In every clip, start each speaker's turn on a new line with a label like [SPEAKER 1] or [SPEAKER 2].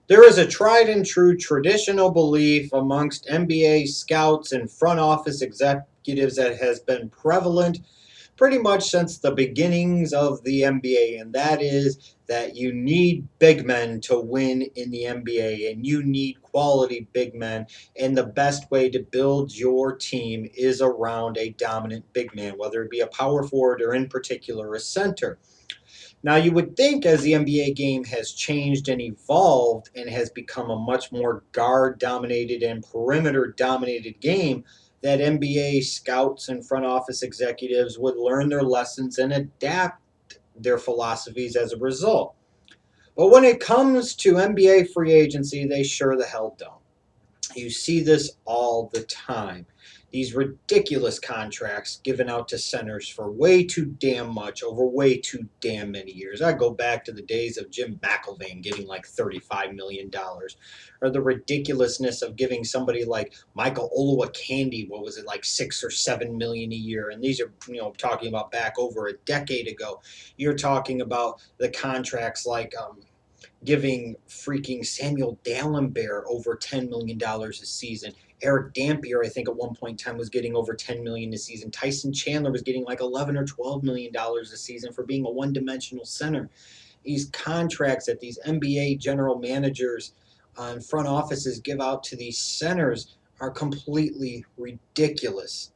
[SPEAKER 1] There is a tried and true traditional belief amongst NBA scouts and front office executives that has been prevalent pretty much since the beginnings of the NBA, and that is that you need big men to win in the NBA, and you need quality big men. And the best way to build your team is around a dominant big man, whether it be a power forward or, in particular, a center. Now, you would think as the NBA game has changed and evolved and has become a much more guard dominated and perimeter dominated game, that NBA scouts and front office executives would learn their lessons and adapt their philosophies as a result. But when it comes to NBA free agency, they sure the hell don't. You see this all the time. These ridiculous contracts given out to centers for way too damn much over way too damn many years. I go back to the days of Jim McElvain getting like $35 million, or the ridiculousness of giving somebody like Michael Olowokandi, what was it, like 6 or 7 million a year. And these are, talking about back over a decade ago. You're talking about the contracts like giving freaking Samuel Dallenberg over $10 million a season. Eric Dampier, I think at one point in time, was getting over $10 million a season. Tyson Chandler was getting like $11 or $12 million a season for being a one-dimensional center. These contracts that these NBA general managers and front offices give out to these centers are completely ridiculous.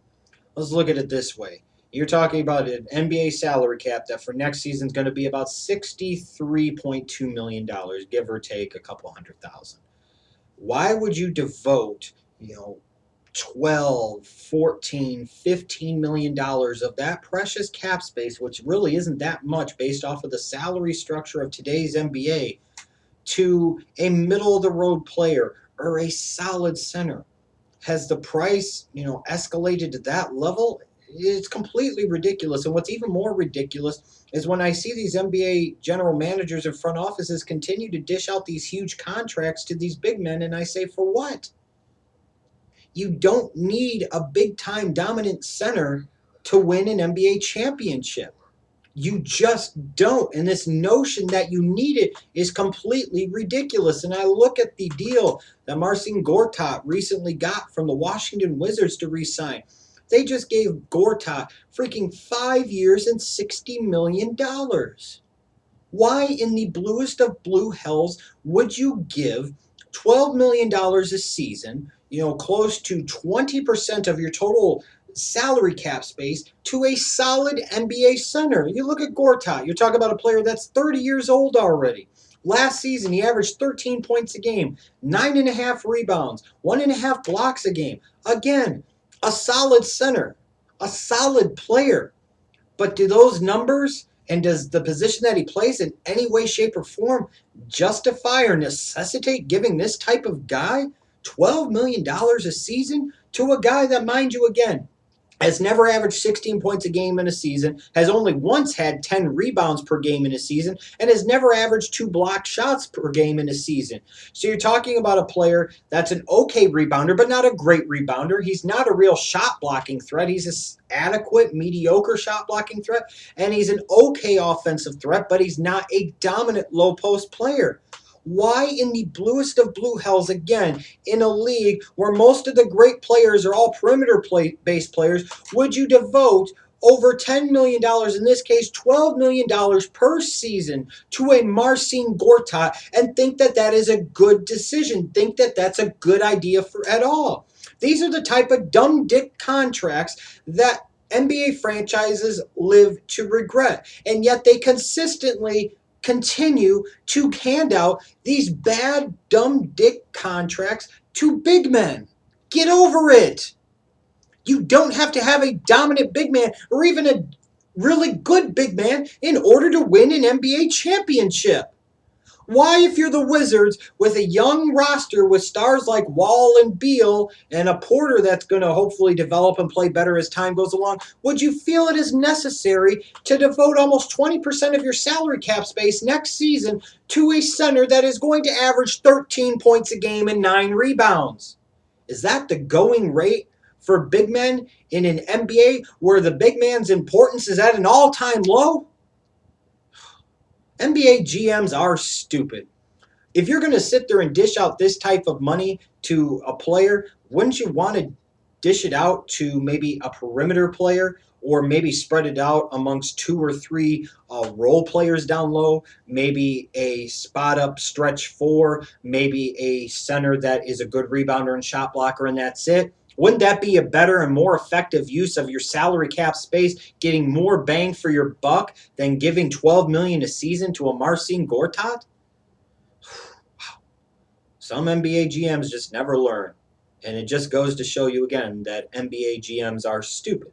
[SPEAKER 1] Let's look at it this way. You're talking about an NBA salary cap that for next season is going to be about $63.2 million, give or take a couple hundred thousand. Why would you devote, 12, 14, $15 million of that precious cap space, which really isn't that much based off of the salary structure of today's NBA, to a middle of the road player or a solid center? Has the price, escalated to that level? It's completely ridiculous. And what's even more ridiculous is when I see these NBA general managers and front offices continue to dish out these huge contracts to these big men, and I say, for what? You don't need a big-time dominant center to win an NBA championship. You just don't. And this notion that you need it is completely ridiculous. And I look at the deal that Marcin Gortat recently got from the Washington Wizards to re-sign. They just gave Gortat freaking 5 years and $60 million. Why in the bluest of blue hells would you give $12 million a season, close to 20% of your total salary cap space, to a solid NBA center? You look at Gortat, you're talking about a player that's 30 years old already. Last season, he averaged 13 points a game, 9.5 rebounds, 1.5 blocks a game. Again, a solid center, a solid player. But do those numbers and does the position that he plays in any way, shape, or form justify or necessitate giving this type of guy $12 million a season to a guy that, mind you, again, has never averaged 16 points a game in a season, has only once had 10 rebounds per game in a season, and has never averaged 2 blocked shots per game in a season? So you're talking about a player that's an okay rebounder, but not a great rebounder. He's not a real shot blocking threat. He's an adequate, mediocre shot blocking threat, and he's an okay offensive threat, but he's not a dominant low post player. Why in the bluest of blue hells, again, in a league where most of the great players are all perimeter-based players, would you devote over $10 million, in this case $12 million per season, to a Marcin Gortat and think that that is a good decision, think that that's a good idea at all? These are the type of dumb dick contracts that NBA franchises live to regret, and yet they consistently continue to hand out these bad, dumb dick contracts to big men. Get over it. You don't have to have a dominant big man or even a really good big man in order to win an NBA championship. Why, if you're the Wizards with a young roster with stars like Wall and Beal and a Porter that's going to hopefully develop and play better as time goes along, would you feel it is necessary to devote almost 20% of your salary cap space next season to a center that is going to average 13 points a game and 9 rebounds? Is that the going rate for big men in an NBA where the big man's importance is at an all-time low? NBA GMs are stupid. If you're going to sit there and dish out this type of money to a player, wouldn't you want to dish it out to maybe a perimeter player, or maybe spread it out amongst two or three role players down low, maybe a spot up stretch four, maybe a center that is a good rebounder and shot blocker, and that's it? Wouldn't that be a better and more effective use of your salary cap space, getting more bang for your buck than giving $12 million a season to a Marcin Gortat? Some NBA GMs just never learn. And it just goes to show you again that NBA GMs are stupid.